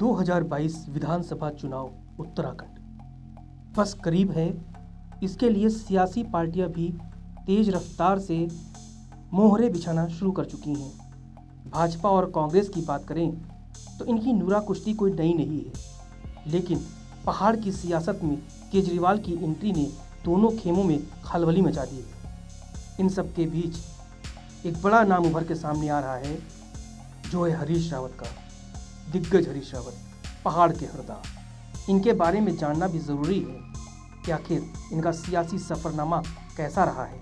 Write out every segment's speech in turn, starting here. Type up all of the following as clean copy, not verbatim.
2022 विधानसभा चुनाव उत्तराखंड बस करीब है। इसके लिए सियासी पार्टियां भी तेज रफ्तार से मोहरे बिछाना शुरू कर चुकी हैं। भाजपा और कांग्रेस की बात करें तो इनकी नूरा कुश्ती कोई नई नहीं है, लेकिन पहाड़ की सियासत में केजरीवाल की एंट्री ने दोनों खेमों में खलबली मचा दी है। इन सब के बीच एक बड़ा नाम उभर के सामने आ रहा है, जो है हरीश रावत का। दिग्गज हरीश रावत, पहाड़ के हरदा। इनके बारे में जानना भी ज़रूरी है कि आखिर इनका सियासी सफ़रनामा कैसा रहा है।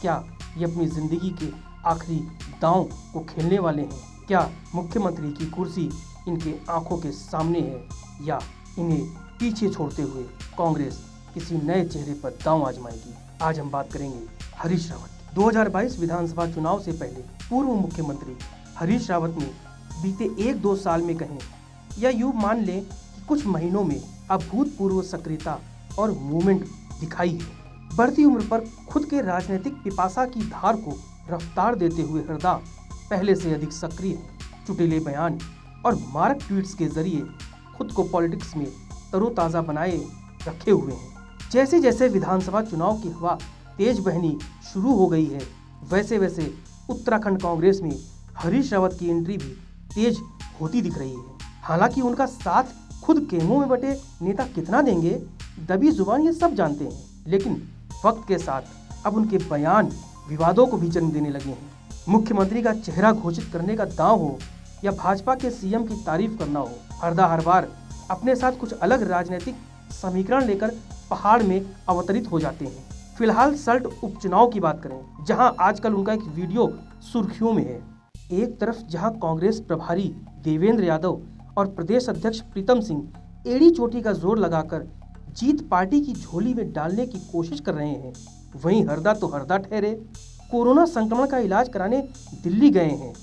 क्या ये अपनी ज़िंदगी के आखिरी दांव को खेलने वाले हैं? क्या मुख्यमंत्री की कुर्सी इनके आंखों के सामने है, या इन्हें पीछे छोड़ते हुए कांग्रेस किसी नए चेहरे पर दांव आजमाएगी? आज हम बात करेंगे हरीश रावत। 2022 विधानसभा चुनाव से पहले पूर्व मुख्यमंत्री हरीश रावत ने बीते 1-2 साल में कहें या यूँ मान लें कि कुछ महीनों में अभूतपूर्व सक्रियता और मूवमेंट दिखाई है। बढ़ती उम्र पर खुद के राजनीतिक पिपासा की धार को रफ्तार देते हुए हरदा पहले से अधिक सक्रिय, चुटीले बयान और मारक ट्वीट्स के जरिए खुद को पॉलिटिक्स में तरोताज़ा बनाए रखे हुए हैं। जैसे जैसे विधानसभा चुनाव की हवा तेज बहनी शुरू हो गई है, वैसे वैसे उत्तराखंड कांग्रेस में हरीश रावत की एंट्री भी तेज होती दिख रही है। हालांकि उनका साथ खुद खेमों में बटे नेता कितना देंगे, दबी जुबान ये सब जानते हैं, लेकिन वक्त के साथ अब उनके बयान विवादों को भी जन्म देने लगे हैं। मुख्यमंत्री का चेहरा घोषित करने का दांव हो या भाजपा के सीएम की तारीफ करना हो, हरदा हर बार अपने साथ कुछ अलग राजनीतिक समीकरण लेकर पहाड़ में अवतरित हो जाते हैं। फिलहाल सल्ट उपचुनाव की बात करें, जहां आजकल उनका एक वीडियो सुर्खियों में है। एक तरफ जहां कांग्रेस प्रभारी देवेंद्र यादव और प्रदेश अध्यक्ष प्रीतम सिंह एड़ी चोटी का जोर लगाकर जीत पार्टी की झोली में डालने की कोशिश कर रहे हैं, वहीं हरदा तो हरदा ठहरे। कोरोना संक्रमण का इलाज कराने दिल्ली गए हैं,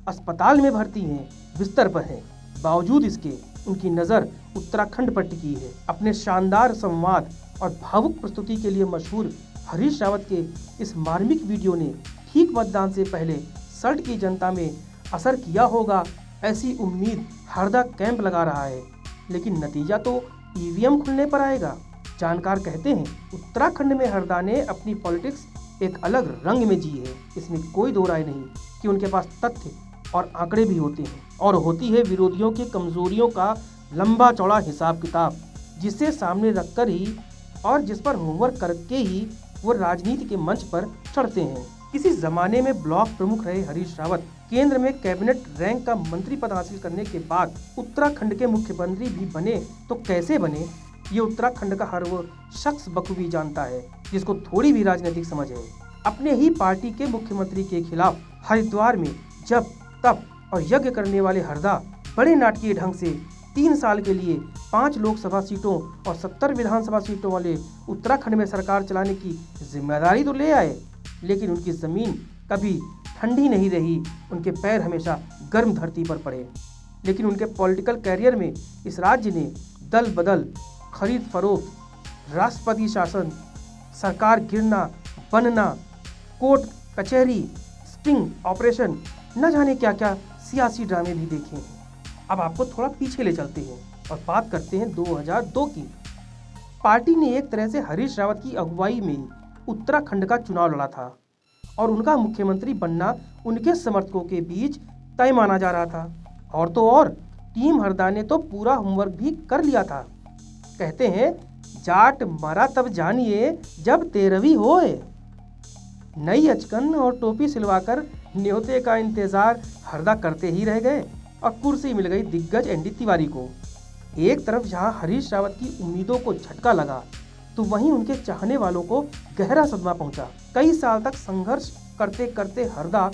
अस्पताल में भर्ती हैं, बिस्तर पर हैं। बावजूद इसके उनकी नज़र उत्तराखंड पर टिकी है। अपने शानदार संवाद और भावुक प्रस्तुति के लिए मशहूर हरीश रावत के इस मार्मिक वीडियो ने ठीक मतदान से पहले सल्ट की जनता में असर किया होगा, ऐसी उम्मीद हरदा कैंप लगा रहा है। लेकिन नतीजा तो ईवीएम खुलने पर आएगा। जानकार कहते हैं उत्तराखंड में हरदा ने अपनी पॉलिटिक्स एक अलग रंग में जी है। इसमें कोई दो राय नहीं कि उनके पास तथ्य और आंकड़े भी होते हैं, और होती है विरोधियों की कमजोरियों का लंबा चौड़ा हिसाब किताब, जिसे सामने रखकर ही और जिस पर होमवर्क करके ही वो राजनीति के मंच पर चढ़ते हैं। किसी जमाने में ब्लॉक प्रमुख रहे हरीश रावत केंद्र में कैबिनेट रैंक का मंत्री पद हासिल करने के बाद उत्तराखंड के मुख्यमंत्री भी बने, तो कैसे बने, ये उत्तराखंड का हर वो शख्स बखूबी जानता है जिसको थोड़ी भी राजनीतिक समझ है। अपने ही पार्टी के मुख्यमंत्री के खिलाफ हरिद्वार में जब तब और यज्ञ करने वाले हरदा बड़े नाटकीय ढंग से 3 साल के लिए 5 लोकसभा सीटों और 70 विधानसभा सीटों वाले उत्तराखंड में सरकार चलाने की जिम्मेदारी तो ले आए, लेकिन उनकी ज़मीन कभी ठंडी नहीं रही। उनके पैर हमेशा गर्म धरती पर पड़े। लेकिन उनके पॉलिटिकल कैरियर में इस राज्य ने दल बदल, खरीद फरोख्त, राष्ट्रपति शासन, सरकार गिरना बनना, कोर्ट कचहरी, स्टिंग ऑपरेशन, न जाने क्या क्या सियासी ड्रामे भी देखे हैं। अब आपको थोड़ा पीछे ले चलते हैं और बात करते हैं 2002 की। पार्टी ने एक तरह से हरीश रावत की अगुवाई में उत्तराखंड का चुनाव लड़ा था और उनका मुख्यमंत्री बनना उनके समर्थकों के बीच तय माना जा रहा था। और तो और टीम हरदा ने तो पूरा होमवर्क भी कर लिया था। कहते हैं जाट मरा तब जानिए जब 13वीं होए। नई अचकन और टोपी सिलवाकर न्योते का इंतजार हरदा करते ही रह गए और कुर्सी मिल गई दिग्गज एनडी तिवारी को। एक तरफ जहां हरीश रावत की उम्मीदों को झटका लगा, तो वहीं उनके चाहने वालों को गहरा सदमा पहुंचा। कई साल तक संघर्ष करते करते हरदा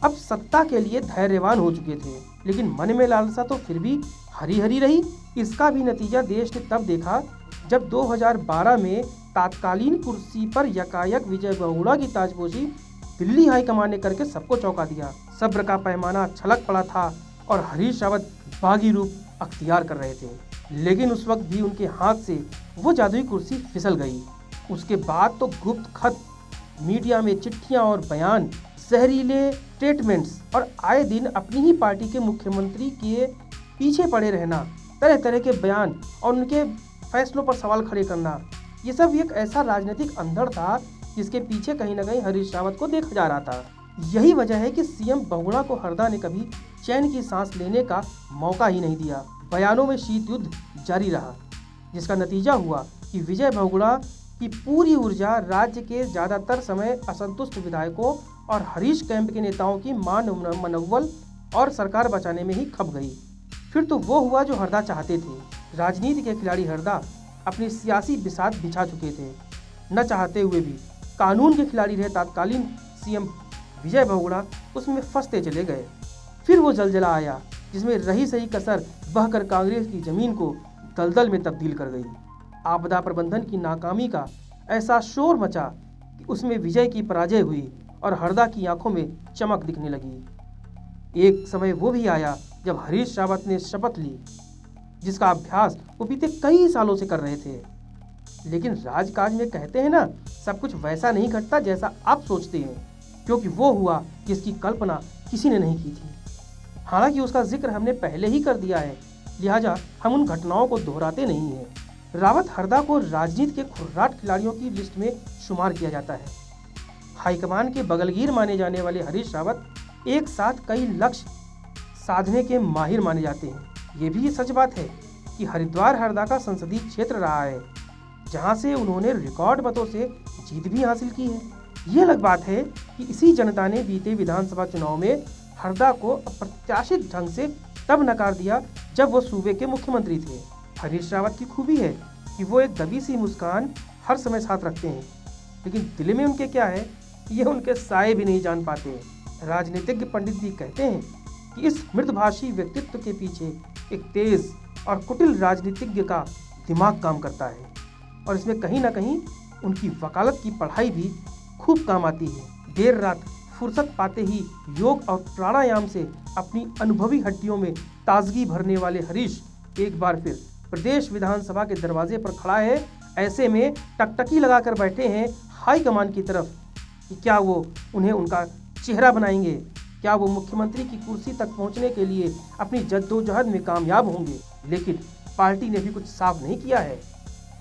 अब सत्ता के लिए धैर्यवान हो चुके थे, लेकिन मन में लालसा तो फिर भी हरी हरी रही। इसका भी नतीजा देश ने तब देखा जब 2012 में तात्कालीन कुर्सी पर यकायक विजय बहुगुणा की ताजपोशी दिल्ली हाईकमान ने करके सबको चौंका दिया। सब्र का पैमाना छलक पड़ा था और हरीश रावत बागी रूप अख्तियार कर रहे थे। लेकिन उस वक्त भी उनके हाथ से वो जादुई कुर्सी फिसल गई। उसके बाद तो गुप्त खत, मीडिया में चिट्ठियां और बयान, जहरीले स्टेटमेंट्स और आए दिन अपनी ही पार्टी के मुख्यमंत्री के पीछे पड़े रहना तरह तरह के बयान और उनके फैसलों पर सवाल खड़े करना, ये सब एक ऐसा राजनीतिक अंधड़ था जिसके पीछे कहीं ना कहीं हरीश रावत को देखा जा रहा था। यही वजह है कि सीएम बहुगुणा को हरदा ने कभी चैन की सांस लेने का मौका ही नहीं दिया। बयानों में शीत युद्ध जारी रहा, जिसका नतीजा हुआ कि विजय बहुगुणा की पूरी ऊर्जा राज्य के ज़्यादातर समय असंतुष्ट विधायकों और हरीश कैंप के नेताओं की मान मनोबल और सरकार बचाने में ही खप गई। फिर तो वो हुआ जो हरदा चाहते थे। राजनीति के खिलाड़ी हरदा अपनी सियासी बिसात बिछा चुके थे। न चाहते हुए भी कानून के खिलाड़ी रहे तत्कालीन सीएम विजय बहुगुणा उसमें फंसते चले गए। फिर वो जलजला आया जिसमें रही सही कसर बहकर कांग्रेस की जमीन को दलदल में तब्दील कर गई। आपदा प्रबंधन की नाकामी का ऐसा शोर मचा कि उसमें विजय की पराजय हुई और हरदा की आंखों में चमक दिखने लगी। एक समय वो भी आया जब हरीश रावत ने शपथ ली, जिसका अभ्यास वो बीते कई सालों से कर रहे थे। लेकिन राजकाज में कहते हैं ना, सब कुछ वैसा नहीं घटता जैसा आप सोचते हैं, क्योंकि वो हुआ जिसकी कल्पना किसी ने नहीं की थी। हालांकि उसका जिक्र हमने पहले ही कर दिया है, लिहाजा हम उन घटनाओं को दोहराते नहीं हैं। रावत हरदा को राजनीति के खुर्राट खिलाड़ियों की लिस्ट में शुमार किया जाता है। हाईकमान के बगलगीर माने जाने वाले हरीश रावत एक साथ कई लक्ष्य साधने के माहिर माने जाते हैं। ये भी सच बात है कि हरिद्वार हरदा का संसदीय क्षेत्र रहा है, जहां से उन्होंने रिकॉर्ड मतों से जीत भी हासिल की है। ये अलग बात है कि इसी जनता ने बीते विधानसभा चुनाव में हरदा को अप्रत्याशित ढंग से तब नकार दिया जब वो सूबे के मुख्यमंत्री थे। हरीश रावत की खूबी है कि वो एक दबी सी मुस्कान हर समय साथ रखते हैं, लेकिन दिल में उनके क्या है ये उनके साए भी नहीं जान पाते। राजनीतिज्ञ पंडित भी कहते हैं कि इस मृदभाषी व्यक्तित्व के पीछे एक तेज और कुटिल राजनीतिज्ञ का दिमाग काम करता है, और इसमें कहीं ना कहीं उनकी वकालत की पढ़ाई भी खूब काम आती है। देर रात फुर्सत पाते ही योग और प्राणायाम से अपनी अनुभवी हड्डियों में ताजगी भरने वाले हरीश एक बार फिर प्रदेश विधानसभा के दरवाजे पर खड़ा है। ऐसे में टकटकी लगाकर बैठे हैं हाईकमान की तरफ कि क्या वो उन्हें उनका चेहरा बनाएंगे, क्या वो मुख्यमंत्री की कुर्सी तक पहुंचने के लिए अपनी जद्दोजहद में कामयाब होंगे। लेकिन पार्टी ने भी कुछ साफ नहीं किया है,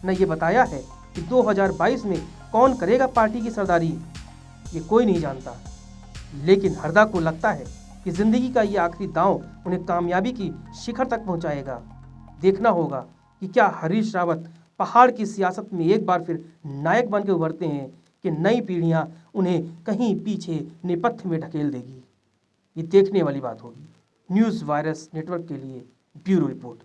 न ये बताया है कि 2022 में कौन करेगा पार्टी की सरदारी, ये कोई नहीं जानता। लेकिन हरदा को लगता है कि जिंदगी का ये आखिरी दांव उन्हें कामयाबी की शिखर तक पहुंचाएगा। देखना होगा कि क्या हरीश रावत पहाड़ की सियासत में एक बार फिर नायक बनकर उभरते हैं कि नई पीढ़ियां उन्हें कहीं पीछे नेपथ्य में ढकेल देगी। ये देखने वाली बात होगी। न्यूज़ वायरस नेटवर्क के लिए ब्यूरो रिपोर्ट।